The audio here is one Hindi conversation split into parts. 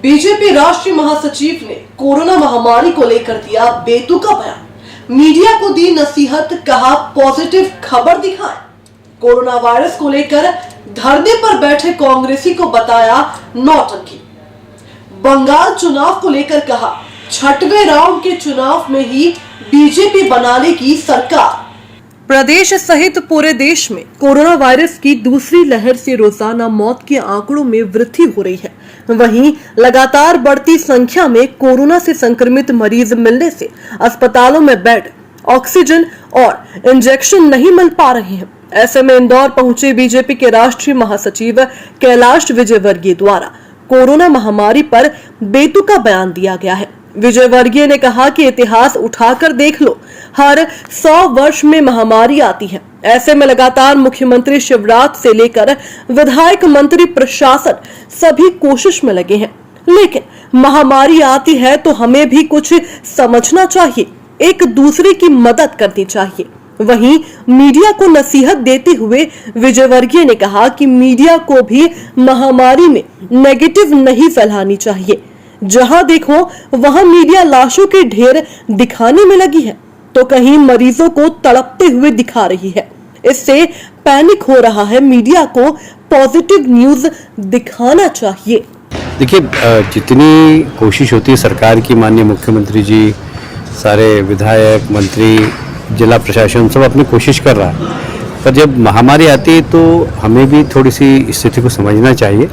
बीजेपी राष्ट्रीय महासचिव ने कोरोना महामारी को लेकर दिया बेतुका बयान। मीडिया को दी नसीहत, कहा पॉजिटिव खबर दिखाएं। कोरोना वायरस को लेकर धरने पर बैठे कांग्रेसी को बताया नौटंकी। बंगाल चुनाव को लेकर कहा 6वें राउंड के चुनाव में ही बीजेपी बनाने की सरकार। प्रदेश सहित पूरे देश में कोरोना वायरस की दूसरी लहर से रोजाना मौत के आंकड़ों में वृद्धि हो रही है। वहीं लगातार बढ़ती संख्या में कोरोना से संक्रमित मरीज मिलने से अस्पतालों में बेड, ऑक्सीजन और इंजेक्शन नहीं मिल पा रहे हैं। ऐसे में इंदौर पहुंचे बीजेपी के राष्ट्रीय महासचिव कैलाश विजयवर्गीय द्वारा कोरोना महामारी पर बेतुका बयान दिया गया है। विजयवर्गीय ने कहा कि इतिहास उठाकर देख लो, हर 100 वर्ष में महामारी आती है। ऐसे में लगातार मुख्यमंत्री शिवराज से लेकर विधायक, मंत्री, प्रशासन सभी कोशिश में लगे हैं, लेकिन महामारी आती है तो हमें भी कुछ समझना चाहिए, एक दूसरे की मदद करनी चाहिए। वहीं मीडिया को नसीहत देते हुए विजयवर्गीय ने कहा कि मीडिया को भी महामारी में नेगेटिव नहीं फैलानी चाहिए। जहां देखो वहां मीडिया लाशों के ढेर दिखाने में लगी है तो कहीं मरीजों को तड़पते हुए दिखा रही है। इससे पैनिक हो रहा है। मीडिया को पॉजिटिव न्यूज दिखाना चाहिए। देखिए, जितनी कोशिश होती है सरकार की, माननीय मुख्यमंत्री जी, सारे विधायक, मंत्री, जिला प्रशासन सब अपनी कोशिश कर रहा है, पर जब महामारी आती है तो हमें भी थोड़ी सी स्थिति को समझना चाहिए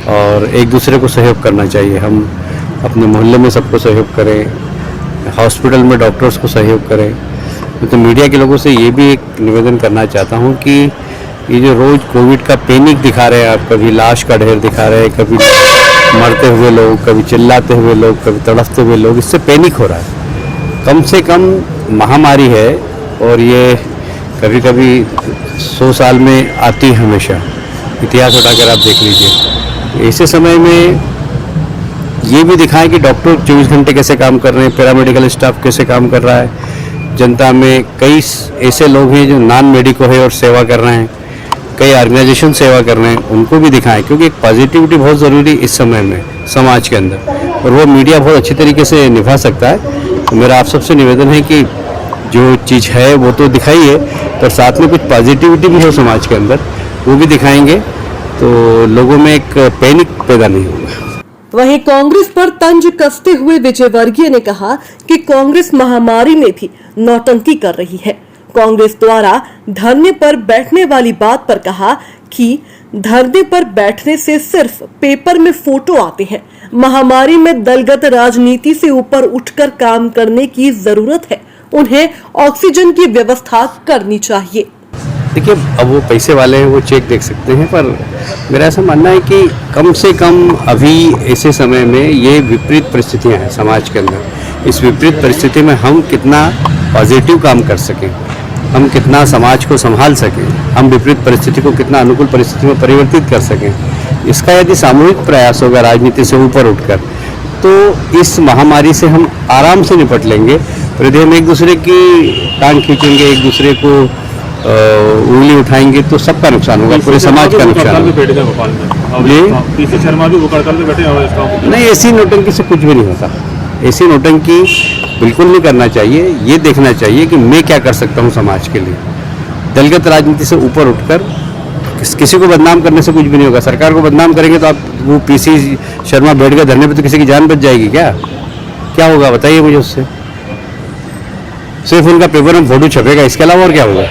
और एक दूसरे को सहयोग करना चाहिए। हम अपने मोहल्ले में सबको सहयोग करें, हॉस्पिटल में डॉक्टर्स को सहयोग करें। तो मीडिया के लोगों से ये भी एक निवेदन करना चाहता हूँ कि ये जो रोज़ कोविड का पैनिक दिखा रहे हैं आप, कभी लाश का ढेर दिखा रहे हैं, कभी मरते हुए लोग, कभी चिल्लाते हुए लोग, कभी तड़पते हुए लोग, इससे पैनिक हो रहा है। कम से कम महामारी है और ये कभी कभी 100 साल में आती है हमेशा। इतिहास उठाकर आप देख लीजिए। ऐसे समय में ये भी दिखाएं कि डॉक्टर 24 घंटे कैसे काम कर रहे हैं, पैरामेडिकल स्टाफ कैसे काम कर रहा है। जनता में कई ऐसे लोग हैं जो नॉन मेडिको है और सेवा कर रहे हैं, कई ऑर्गेनाइजेशन सेवा कर रहे हैं, उनको भी दिखाएं, क्योंकि एक पॉजिटिविटी बहुत ज़रूरी इस समय में समाज के अंदर, और वो मीडिया बहुत अच्छी तरीके से निभा सकता है। तो मेरा आप सबसे निवेदन है कि जो चीज़ है वो तो दिखाइए, पर साथ में कुछ पॉजिटिविटी भी हो समाज के अंदर, वो भी दिखाएंगे तो लोगों में एक पैनिक पैदा नहीं होगा। वहीं कांग्रेस पर तंज कसते हुए विजयवर्गीय ने कहा कि कांग्रेस महामारी में भी नौटंकी कर रही है। कांग्रेस द्वारा धरने पर बैठने वाली बात पर कहा कि धरने पर बैठने से सिर्फ पेपर में फोटो आते हैं। महामारी में दलगत राजनीति से ऊपर उठकर काम करने की जरूरत है। उन्हें ऑक्सीजन की व्यवस्था करनी चाहिए। देखिए, अब वो पैसे वाले हैं, वो चेक देख सकते हैं, पर मेरा ऐसा मानना है कि कम से कम अभी ऐसे समय में ये विपरीत परिस्थितियां हैं समाज के अंदर। इस विपरीत परिस्थिति में हम कितना पॉजिटिव काम कर सकें, हम कितना समाज को संभाल सकें, हम विपरीत परिस्थिति को कितना अनुकूल परिस्थिति में परिवर्तित कर सकें, इसका यदि सामूहिक प्रयास होगा राजनीति से ऊपर उठकर, तो इस महामारी से हम आराम से निपट लेंगे। पर यदि हम एक दूसरे की टांग खींचेंगे, एक दूसरे को उंगली उठाएंगे, तो सबका नुकसान होगा, पूरे समाज का नुकसान होगा। नहीं, ऐसी नौटंकी से कुछ भी नहीं होता। ऐसी नौटंकी बिल्कुल नहीं करना चाहिए। ये देखना चाहिए कि मैं क्या कर सकता हूँ समाज के लिए। दलगत राजनीति से ऊपर उठकर किसी को बदनाम करने से कुछ भी नहीं होगा। सरकार को बदनाम करेंगे तो आप वो पीसी शर्मा बैठ गए धरने पे, तो किसी की जान बच जाएगी क्या होगा बताइए मुझे उससे? सिर्फ उनका पेपर में फोटो छपेगा, इसके अलावा और क्या होगा?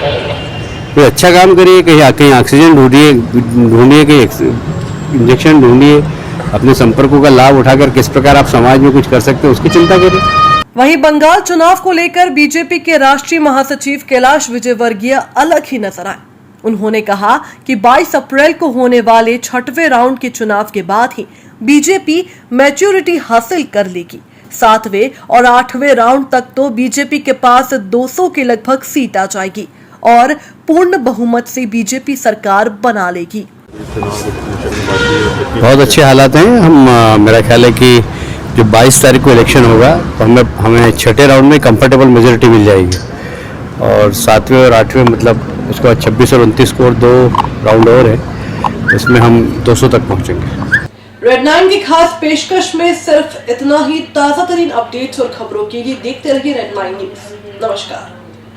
कोई अच्छा काम करिए, कहीं ऑक्सीजन ढूंढिए, कहीं इंजेक्शन ढूंढिए, अपने संपर्कों का लाभ उठाकर किस प्रकार आप समाज में कुछ कर सकते हैं उसकी चिंता करिए। वहीं बंगाल चुनाव को लेकर बीजेपी के राष्ट्रीय महासचिव कैलाश विजयवर्गीय अलग ही नजर आए। उन्होंने कहा कि 22 अप्रैल को होने वाले 6वें राउंड के चुनाव के बाद ही बीजेपी मैच्योरिटी हासिल कर लेगी। 7वें और 8वें राउंड तक तो बीजेपी के पास 200 के लगभग सीट आ जाएगी और पूर्ण बहुमत से बीजेपी सरकार बना लेगी। बहुत अच्छे हालात हैं। हम मेरा ख्याल है कि जो 22 तारीख को इलेक्शन होगा तो हमें 6ठे राउंड में कंफर्टेबल मेजोरिटी मिल जाएगी, और 7वें और 8वें मतलब उसके बाद 26 और 29 को और 2 राउंड और है, इसमें हम 200 तक पहुंचेंगे। रेड 9 की खास पेशकश में सिर्फ इतना ही। ताजा तरीन अपडेट्स और खबरों के लिए देखते रहिए रेड 9 न्यूज। नमस्कार।